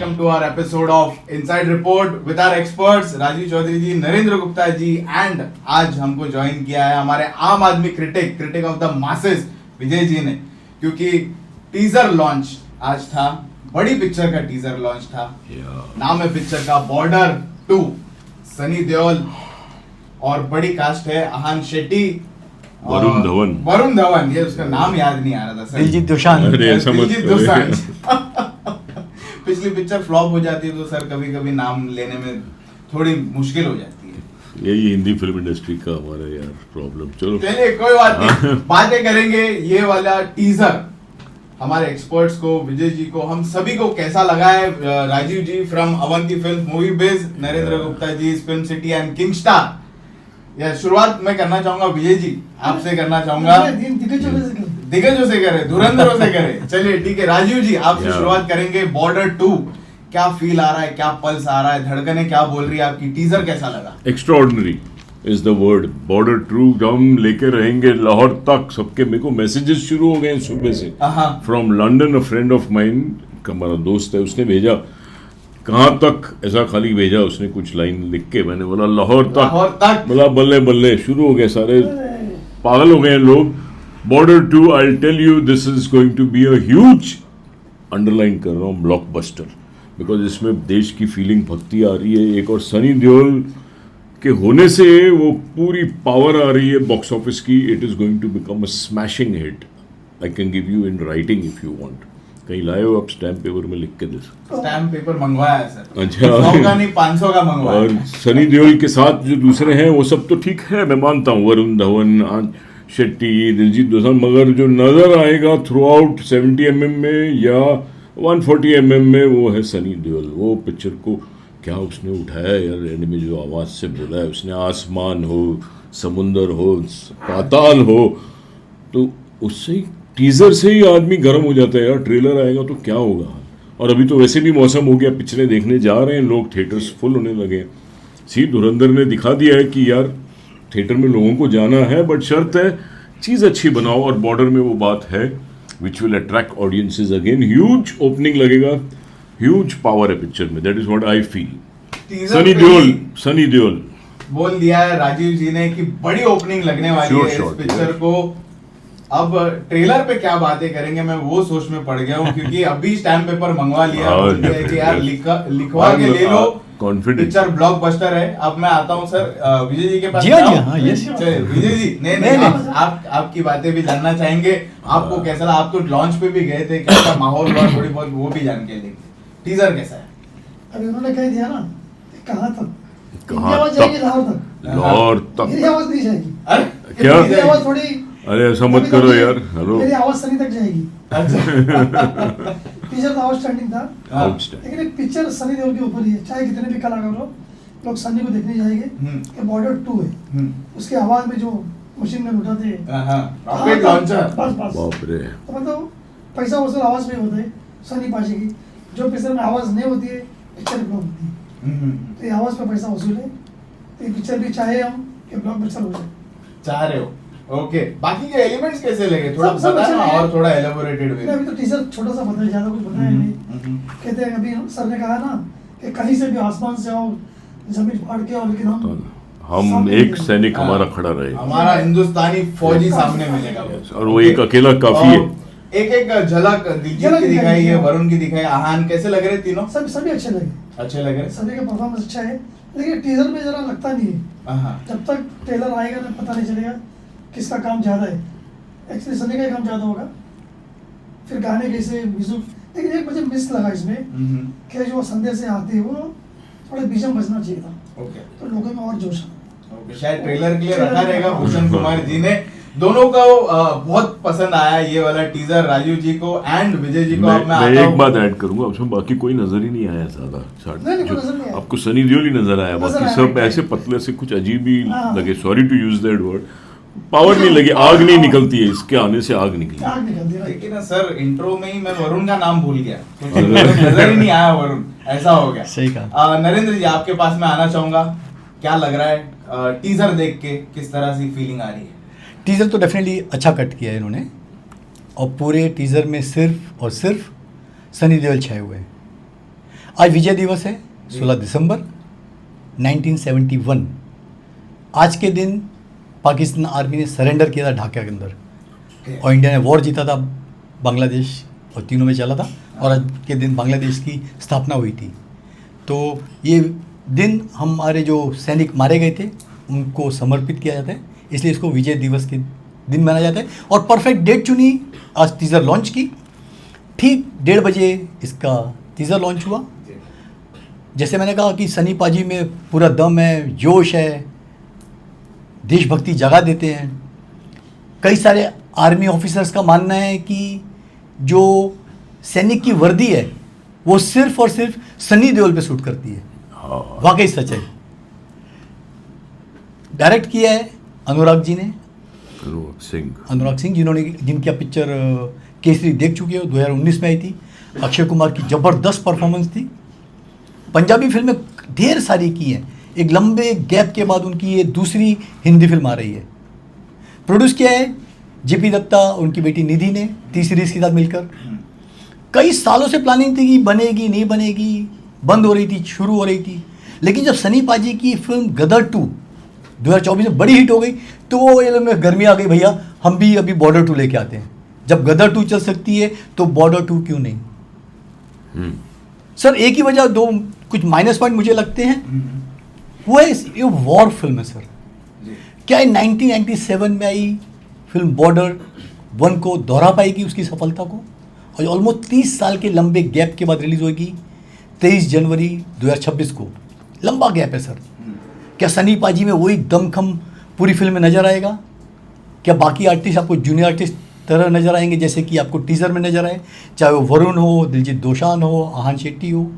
welcome to our episode of Inside Report with our experts Rajeev Chaudhary ji, Narendra Gupta ji and आज हमको join किया है हमारे आम आदमी critic of the masses Vijay ji ने, क्योंकि टीजर लॉन्च आज था, बड़ी पिक्चर का टीजर लॉन्च था। नाम है पिक्चर का बॉर्डर 2, सनी देओल और बड़ी कास्ट है, आहान शेट्टी, वरुण धवन, ये उसका नाम याद नहीं आ रहा था सर, दिलजीत दोसांझ। पिछली पिक्चर फ्लॉप हो जाती है तो सर कभी कभी नाम लेने में थोड़ी मुश्किल हो जाती है। यही हिंदी फिल्म इंडस्ट्री का हमारा यार प्रॉब्लम। चलो चलिए कोई बात नहीं, बातें करेंगे ये वाला टीजर। हमारे एक्सपर्ट्स को, विजय जी को, हम सभी को कैसा लगा है। Rajiv ji from Avanti film movie base, Narendra Gupta ji film city and King Star. या शुरुआत मैं करना चाहूंगा विजय जी, आपसे करना चाहूंगा। दिग्गजों से करे, धुरंधरों से करे, चलिए ठीक है। राजीव जी आपसे शुरुआत करेंगे। बॉर्डर 2 क्या फील आ रहा है, क्या पल्स आ रहा है, धड़कनें क्या बोल रही है आपकी, टीजर कैसा लगा? Extraordinary is the word. Border 2 हम लेके रहेंगे लाहौर तक। सबके मेरे को मैसेजेस शुरू हो गए सुबह से from London. A friend of mine, हमारा दोस्त है, उसने भेजा कहाँ तक, ऐसा खाली भेजा उसने कुछ लाइन लिख के। मैंने बोला लाहौर तक। बोला बल्ले बल्ले, शुरू हो गए, सारे पागल हो गए लोग। Border 2 I tell you this is going to be a huge, underline कर रहा हूँ, ब्लॉकबस्टर। बिकॉज इसमें देश की फीलिंग भक्ति आ रही है एक, और सनी देओल के होने से वो पूरी पावर आ रही है बॉक्स ऑफिस की। It is going to become a smashing hit. I can give you in writing if you want. कहीं लाए हो आप स्टैम्प पेपर में लिख के दे सकते? स्टैम्प पेपर मंगवाया है सर। अच्छा, 100 का नहीं 500 का मंगवाया। और सनी देओल के साथ जो दूसरे हैं वो सब तो ठीक है, मैं मानता हूँ, वरुण धवन, शेट्टी, दिलजीत दोसांझ, मगर जो नजर आएगा थ्रू आउट 70 mm में या 140 mm में वो है सनी देओल। वो पिक्चर को क्या उसने उठाया यार, एंड में जो आवाज़ से बोला है उसने, आसमान हो, समुंदर हो, पाताल हो, तो उससे ही टीज़र से ही आदमी गर्म हो जाता है यार। ट्रेलर आएगा तो क्या होगा। और अभी तो वैसे भी मौसम हो गया, पिक्चरें देखने जा रहे हैं लोग, थिएटर्स फुल होने लगे हैं। सी धुरंधर ने दिखा दिया है कि यार थिएटर में लोगों को जाना है, बट शर्त है चीज़ अच्छी बनाओ। और बॉर्डर में वो बात है which will attract audiences again. Huge opening लगेगा, ह्यूज पावर है पिक्चर में, that is what I feel. Sunny Deol बोल दिया है राजीव जी ने कि बड़ी ओपनिंग लगने वाली है इस पिक्चर को। अब ट्रेलर पे क्या बातें करेंगे, मैं वो सोच में पड़ गया हूँ, क्योंकि अभी स्टैम्प पेपर मंगवा लिया कि यार लिखवा के ले लो, पिक्चर ब्लॉकबस्टर है। अब मैं आता हूँ सर विजय जी के पास। चलिए विजय जी, नहीं आपकी बातें भी जानना चाहेंगे। आपको कैसा लगा? आप तो लॉन्च पे भी गए थे, कैसा माहौल हुआ, थोड़ी बहुत वो भी जान के लेंगे। टीजर कैसा है? अभी उन्होंने कह दिया ना, कहाँ तक लाहौर तक मेरी आवाज नहीं जाएगी। अरे क्या? मेरी आवाज थोड़ी, अरे ऐसा मत करो यार। हेलो, मेरी आवाज सनी तक जाएगी। टीजर तो आउटस्टैंडिंग था, लेकिन एक पिक्चर सनी देओल के ऊपर ही है। चाहे कितने भी कलाकार हो, लोग सनी को देखने जाएंगे कि बॉर्डर 2 है। उसकी आवाज में जो मशीन गन उठाते हैं, रॉकेट लॉन्चर, बस बाप रे। तो मतलब पैसा वसूल आवाज में होता है सनी पाशे की। जो पिक्चर में आवाज नहीं होती है, पिक्चर ब्लॉक होती है। तो ये आवाज पे पैसा वसूल है, तो ये पिक्चर भी चाहे हम कि ब्लॉकबस्टर हो जाए। चाह रहे हो? ओके, बाकी के एलिमेंट्स कैसे लगे, थोड़ा बताना और थोड़ा एलाबोरेटेड वे। अभी तो टीजर छोटा सा बताया, ज्यादा कुछ बताया नहीं। कहते हैं अभी सर ने कहा ना कि कहीं से भी आसमान से आओ, जमीन फाड़ के आओ, लेकिन हम एक सैनिक हमारा खड़ा रहे, हमारा हिंदुस्तानी फौजी सामने मिलेगा, और वो एक अकेला काफी है। एक झलक दिलजीत की दिखाई है, वरुण की दिखाई, आहान, कैसे लग रहे तीनों? सभी अच्छे लगे, अच्छे लगे, सभी का परफॉर्मेंस अच्छा है। लेकिन टीजर में जरा लगता नहीं है, जब तक ट्रेलर आएगा ना पता नहीं चलेगा किसका काम ज्यादा है। एक्चुअली सनी का ही काम ज्यादा होगा, फिर गाने कैसे, म्यूजिक। लेकिन एक मुझे मिस लगा इसमें कि जो संदेश से आते हैं वो थोड़ा बीजम बजना चाहिए था, तो लोगों में और जोश है। शायद ट्रेलर के लिए रखा रहेगा भूषण कुमार जी ने। दोनों को बहुत पसंद आया ये वाला टीजर, राजीव जी को एंड विजय जी को। मैं एक बात ऐड करूंगा, उसमें बाकी कोई नजर ही नहीं आया ज्यादा। आपको सनी देओल ही नजर आया, बाकी सब ऐसे पतले से कुछ अजीब ही लगे। Sorry to use that word, power नहीं लगी, आग नहीं निकलती है, इसके आने से आग निकली। लेकिन सर इंट्रो में ही मैं वरुण का नाम भूल गया, नजर ही नहीं आया वरुण, ऐसा हो गया। सही कहा। नरेंद्र जी आपके पास मैं आना चाहूंगा, क्या लग रहा है टीजर देख के, किस तरह से फीलिंग आ रही है? टीज़र तो डेफिनेटली अच्छा कट किया है इन्होंने, और पूरे टीज़र में सिर्फ और सिर्फ सनी देओल छाए हुए हैं। आज विजय दिवस है 16 दिसंबर 1971। आज के दिन पाकिस्तान आर्मी ने सरेंडर किया था ढाका के अंदर और इंडिया ने वॉर जीता था बांग्लादेश और तीनों में चला था और आज के दिन बांग्लादेश की स्थापना हुई थी। तो ये दिन हमारे जो सैनिक मारे गए थे उनको समर्पित किया जाता है, इसलिए इसको विजय दिवस के दिन मनाया जाता है। और परफेक्ट डेट चुनी आज टीज़र लॉन्च की, ठीक 1:30 बजे इसका टीज़र लॉन्च हुआ। जैसे मैंने कहा कि सनी पाजी में पूरा दम है, जोश है, देशभक्ति जगा देते हैं। कई सारे आर्मी ऑफिसर्स का मानना है कि जो सैनिक की वर्दी है वो सिर्फ और सिर्फ सनी देओल पे सूट करती है। वाकई सच है। डायरेक्ट किया है अनुराग जी ने, अनुराग सिंह जिनकी आप पिक्चर केसरी देख चुके हो, 2019 में आई थी। अक्षय कुमार की ज़बरदस्त परफॉर्मेंस थी। पंजाबी फिल्में ढेर सारी की हैं। एक लंबे गैप के बाद उनकी ये दूसरी हिंदी फिल्म आ रही है। प्रोड्यूस किया है जेपी दत्ता, उनकी बेटी निधि ने 30 सीरीज के साथ मिलकर। कई सालों से प्लानिंग थी कि बनेगी नहीं बनेगी, बंद हो रही थी, शुरू हो रही थी। लेकिन जब सनी पाजी की फिल्म गदर 2 2024 में बड़ी हिट हो गई तो वो ये में गर्मी आ गई, भैया हम भी अभी बॉर्डर 2 लेके आते हैं। जब गदर 2 चल सकती है तो बॉर्डर 2 क्यों नहीं? सर एक ही वजह, दो कुछ माइनस पॉइंट मुझे लगते हैं। वो है ये वॉर फिल्म है सर। क्या 1997 में आई फिल्म बॉर्डर 1 को दोहरा पाएगी उसकी सफलता को? और ऑलमोस्ट 30 साल के लंबे गैप के बाद रिलीज होगी 23 जनवरी 2026 को। लंबा गैप है सर। क्या सनी पाजी में वही दमखम पूरी फिल्म में नजर आएगा? क्या बाकी आर्टिस्ट आपको जूनियर आर्टिस्ट तरह नजर आएंगे जैसे कि आपको टीजर में नजर आए? चाहे वो वरुण हो, दिलजीत दोसांझ हो, आहान शेट्टी हो।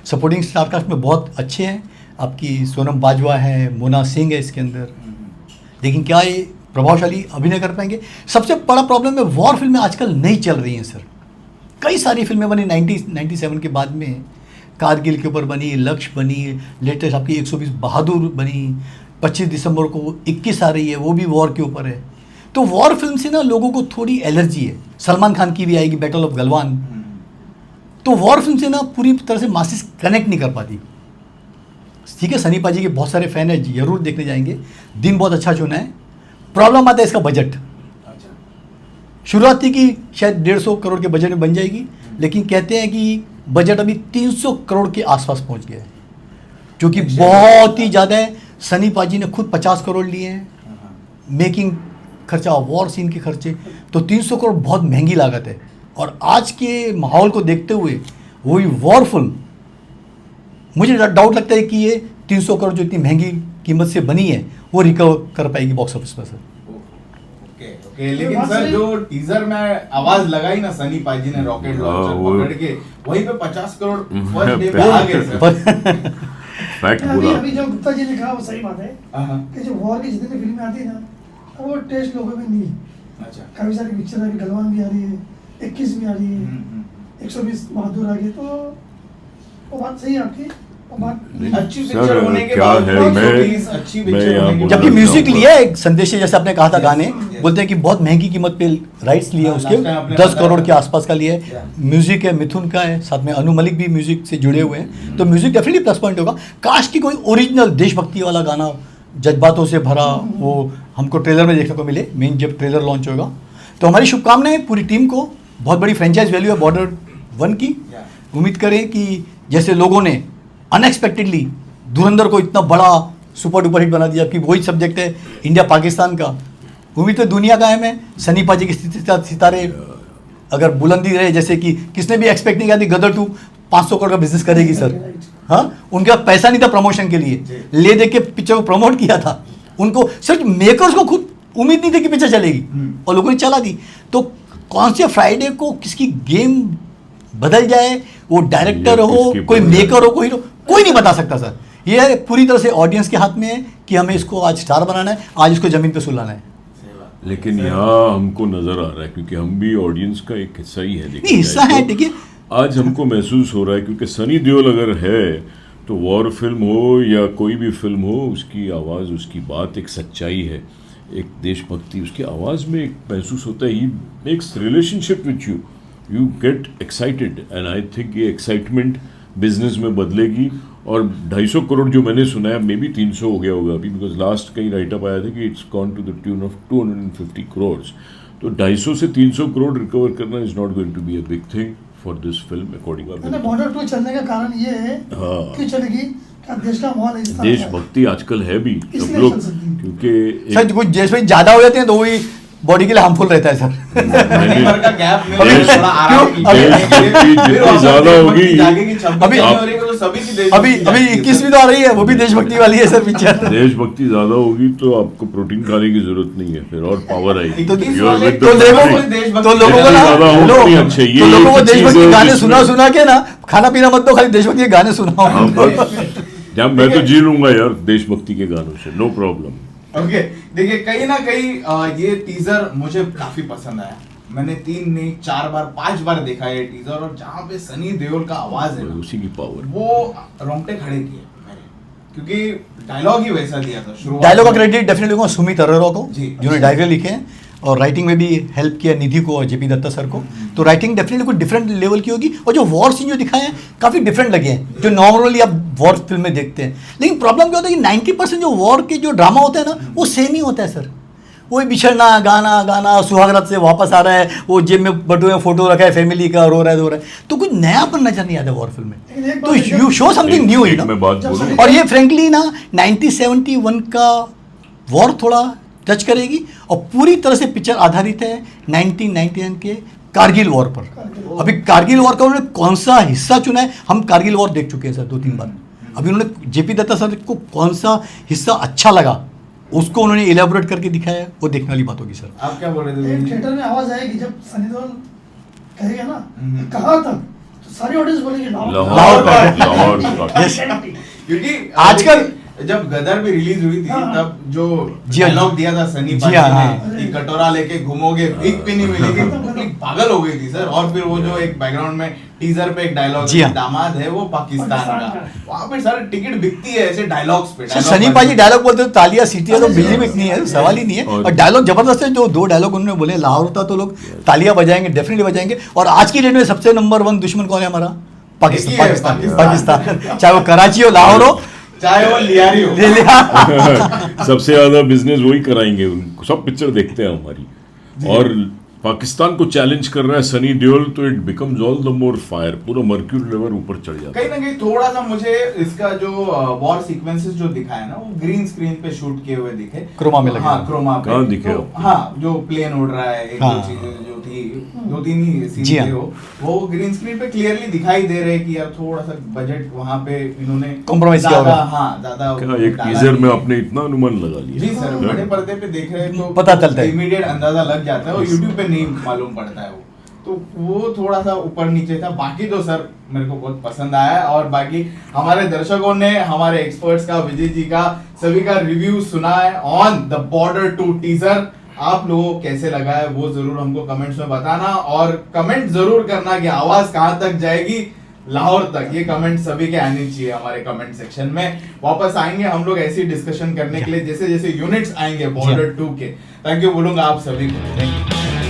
सपोर्टिंग स्टार कास्ट में बहुत अच्छे हैं। आपकी सोनम बाजवा है, मोना सिंह है इसके अंदर। लेकिन क्या ये प्रभावशाली अभिनय कर पाएंगे? सबसे बड़ा प्रॉब्लम है वॉर फिल्में आजकल नहीं चल रही हैं सर। कई सारी फिल्में बनी 97 के बाद में, कारगिल के ऊपर बनी, लक्ष्य बनी, लेटेस्ट आपकी 120 बहादुर बनी, 25 दिसंबर को 21 आ रही है, वो भी वॉर के ऊपर है। तो वॉर फिल्म से ना लोगों को थोड़ी एलर्जी है। सलमान खान की भी आएगी बैटल ऑफ गलवान। तो वॉर फिल्म से ना पूरी तरह से मासिस कनेक्ट नहीं कर पाती। ठीक है, सनी पाजी के बहुत सारे फैन है, जरूर देखने जाएंगे। दिन बहुत अच्छा चुना है। प्रॉब्लम आता है इसका बजट। शुरुआत थी कि शायद 150 करोड़ के बजट में बन जाएगी, लेकिन कहते हैं कि बजट अभी 300 करोड़ के आसपास पहुंच गया है, जो कि बहुत ही ज़्यादा है। सनी पाजी ने खुद 50 करोड़ लिए हैं मेकिंग खर्चा, वॉर सीन के खर्चे। तो 300 करोड़ बहुत महंगी लागत है। और आज के माहौल को देखते हुए वही वॉर फिल्म, मुझे डाउट लगता है कि ये 300 करोड़ जो इतनी महंगी कीमत से बनी है वो रिकवर कर पाएगी बॉक्स ऑफिस पर सर। ओके, लेकिन सर जो टीजर में आवाज लगाई ना सनी पाजी ने रॉकेट लॉन्चर पकड़ के, वहीं पे 50 करोड़ फर्स्ट डे पे आ गए सर। फैक्ट बोला। अभी जो गुप्ता जी ने कहा वो सही बात है कि जो वॉर की जितनी फिल्में आती है ना वो टेस्ट लोगों में नहीं। अच्छा, काफी सारी पिक्चर अभी गलवान भी आ रही है, 21 भी आ रही है, 120 बहादुर आ गई। तो वो बात सही है आपकी। अच्छी पिक्चर होने के बाद अच्छी पिक्चर होने के जबकि म्यूजिक लिया है संदेश, जैसे आपने कहा था गाने बोलते हैं कि बहुत महंगी कीमत पे राइट्स लिए उसके 10 करोड़ के आसपास का लिया है। म्यूजिक है मिथुन का है, साथ में अनु मलिक भी म्यूजिक से जुड़े हुए हैं। तो म्यूजिक डेफिनेटली प्लस पॉइंट होगा। काश की कोई ओरिजिनल देशभक्ति वाला गाना जज्बातों से भरा वो हमको ट्रेलर में देखने को मिले, मेन जब ट्रेलर लॉन्च होगा। तो हमारी शुभकामनाएं पूरी टीम को। बहुत बड़ी फ्रेंचाइज वैल्यू है बॉर्डर 1 की। उम्मीद करें कि जैसे लोगों ने अनएक्सपेक्टेडली धुरंधर को इतना बड़ा सुपर डुपर हिट बना दिया कि वही सब्जेक्ट है इंडिया पाकिस्तान का। उम्मीद तो दुनिया कायम है। सनी पाजी के सितारे अगर बुलंदी रहे, जैसे कि किसने भी एक्सपेक्ट नहीं किया थी गदर 2 500 करोड़ का बिजनेस करेगी सर। हाँ, उनका पैसा नहीं था प्रमोशन के लिए, ले दे के पिक्चर को प्रमोट किया था। उनको सिर्फ मेकर्स को खुद उम्मीद नहीं थी कि पिक्चर चलेगी और लोगों ने चला दी। तो कौन से फ्राइडे को किसकी गेम बदल जाए, वो डायरेक्टर हो, कोई मेकर हो, कोई हीरो, कोई नहीं बता सकता सर। ये पूरी तरह से ऑडियंस के हाथ में है कि हमें इसको आज स्टार बनाना है, आज इसको जमीन पे सुलाना है। लेकिन यहाँ हमको नजर आ रहा है, क्योंकि हम भी ऑडियंस का एक हिस्सा ही है। नहीं, हिस्सा है। देखिए आज हमको महसूस हो रहा है, क्योंकि सनी देओल अगर है तो वॉर फिल्म हो या कोई भी फिल्म हो, उसकी आवाज़, उसकी बात एक सच्चाई है, एक देशभक्ति उसकी आवाज़ में एक महसूस होता है। He makes relationship with you, you get excited. And I think ये एक्साइटमेंट बिजनेस में बदलेगी। और 250 करोड़ जो मैंने सुना है, मे बी 300 हो गया होगा अभी, बिकॉज लास्ट कहीं राइटअप आया था कि it's gone to the tune of 250 crore. तो 250 से 300 करोड़ रिकवर करना is not going to be a big thing for this film according to Border 2 चलने का कारण ये है कि चलेगी क्या देश का माहौल इस तरह का है। देशभक्ति आजकल है भी सब इसलिए लोग, चल सकती है। क्योंकि सर कुछ देश में ज्यादा हो जाते हैं तो वही बॉडी के लिए हार्मफुल रहता है सर। महीने भर का गैप मिले देश- थोड़ा आराम क्यों? कीजिए। देशभक्ति फिर जितनी वापस ज्यादा देशभक्ति होगी, जागेगी, 26 अभी- जनवरी को तो सभी की देशभक्ति अभी जागती है, 21वीं सर। तो आ रही है, वो भी देशभक्ति वाली है सर पिक्चर। देशभक्ति ज्यादा होगी तो आपको प्रोटीन खाने की जरूरत नहीं है, फिर और पावर आएगी। तो You are with तो the लोगों country. को देशभक्ति तो लोगों को जितनी ना ज्यादा हो लो- उतनी अच्छी है। ये तो लोगों को एक चीज देशभक्ति है गाने जिसमें- सुना सुना के ना खाना पीना मत दो, खाली देशभक्ति के गाने हाँ, सुनाओ। बस जब मैं तो जी लूंगा यार देशभक्ति के गानों से, नो प्रॉब्लम। ओके देखिए कहीं ना कहीं ये टीजर मुझे काफी पसंद आया। मैंने 3 नहीं 4 बार 5 बार देखा है ये टीजर, और जहाँ पे सनी देओल का आवाज है ना, उसी की पावर। वो रोंगटे खड़े किए मेरे, क्योंकि डायलॉग ही वैसा दिया था शुरुआत डायलॉग का में। क्रेडिट डेफिनेटली दूंगा सुमित अरोरा को, जी। जिन्होंने डायलॉग लिखे हैं और राइटिंग में भी हेल्प किया निधि को और जेपी दत्ता सर को। तो राइटिंग डेफिनेटली कुछ डिफरेंट लेवल की होगी, और जो वॉर सीन जो दिखाए हैं काफ़ी डिफरेंट लगे हैं जो नॉर्मली आप वॉर फिल्म में देखते हैं। लेकिन प्रॉब्लम क्या होता है कि 90% जो वॉर के जो ड्रामा होता है ना वो सेम ही होता है सर। वही बिछड़ना, गाना सुहागरात से वापस आ रहा है, वो जेब में बटुए में फोटो रखा है फैमिली का, रो रहा है। तो कुछ नयापन नजर नहीं आता वॉर फिल्म लेकिन में। एक तो बात है, यू शो समथिंग न्यू एक मैं बात जब बोलूं, सनी- और ये फ्रेंकली ना 1971 का वॉर थोड़ा टच करेगी, और पूरी तरह से पिक्चर आधारित है 1999 के कारगिल वॉर पर। अभी कारगिल वॉर का उन्होंने कौन सा हिस्सा चुना है, हम कारगिल वॉर देख चुके हैं सर 2-3 बार। अभी उन्होंने जेपी दत्ता सर को कौन सा हिस्सा अच्छा लगा उसको उन्होंने इलेबोरेट करके दिखाया है, वो देखने वाली बात होगी सर। आप क्या बोल रहे थे एक विनीत? थिएटर में आवाज आएगी जब सनी देओल कहेगा ना हम्म। कहाँ तक, तो सारी ऑडियंस बोलेगी लाहौर का क्योंकि आजकल- जब गदर भी रिलीज हुई थी हाँ। तब जो जी हाँ। डायलॉग दिया था सनी जी पाजी हाँ, ने हाँ। कि कटोरा लेके घूमोगे भीख भी नहीं मिलेगी, पब्लिक पागल हो गई थी सर। और फिर वो जो एक बैकग्राउंड में टीजर पे एक डायलॉग जी हाँ। दामाद है वो पाकिस्तान का, वहां पे सर टिकट बिकती है ऐसे डायलॉग्स पे। सर सनी पाजी डायलॉग बोलते तो तालियां सीटियां तो बिजली में नहीं है, सवाल ही नहीं है। और डायलॉग जबरदस्त है, जो 2 डायलॉग उन्होंने बोले लाहौर था तो लोग तालियां बजाएंगे, डेफिनेटली बजाएंगे। और आज की डेट में सबसे नंबर 1 दुश्मन कौन है हमारा? पाकिस्तान। एक ही है, पाकिस्तान पाकिस्तान। पाकिस्तान चाहे वो कराची हो लाहौर हो, चाहे वो लियारी हो। ले लिया। सबसे ज्यादा बिजनेस वही कराएंगे, उनको सब पिक्चर देखते हैं हमारी। और पाकिस्तान को चैलेंज कर रहा है सनी देओल, तो it becomes all the more fire, पूरा मर्क्यूरी लेवल ऊपर चढ़ जाता है। कहीं ना कहीं थोड़ा सा मुझे इसका जो वॉर सीक्वेंसेस जो दिखाया ना वो ग्रीन स्क्रीन पे शूट किए हुए दिखे, क्रोमा में लगे। हाँ क्रोमा पे। कहाँ दिखे तो, आपको? हाँ जो प्लेन उड़ रहा है, एक हाँ। दो चीजें जो थी 2-3 ही सीन जी हाँ। थे वो ग्रीन स्क्रीन पे क्लियरली दिखाई दे रहे कि यार थोड़ा सा बजट वहाँ पे इन्होंने Compromise किया ज्यादा, होगा। हाँ ज्यादा क्या एक डाला टीजर में नहीं। आपने इतना अनुमान लगा लिया? जी सर, बड़े पर्दे पे देख रहे हैं तो पता चलता है। इमीडिएट अंदाजा लग जाता है, और यूट्यूब पे नहीं मालूम पड़ता है वो। तो वो थोड़ा सा ऊपर नीचे था। बाकी तो सर मेरे को बहुत पसंद आया, और बाकी हमारे दर्शकों ने हमारे एक्सपर्ट्स का, विजय जी का, सभी का रिव्यू सुना है ऑन द बॉर्डर 2 टीजर। आप लोगों को कैसे लगा है वो जरूर हमको कमेंट्स में बताना, और कमेंट जरूर करना कि आवाज कहां तक जाएगी, लाहौर तक। ये कमेंट सभी के आने चाहिए हमारे कमेंट सेक्शन में। वापस आएंगे हम लोग ऐसी डिस्कशन करने के लिए जैसे जैसे यूनिट्स आएंगे बॉर्डर 2 के। थैंक यू बोलूंगा आप सभी को। Thank you.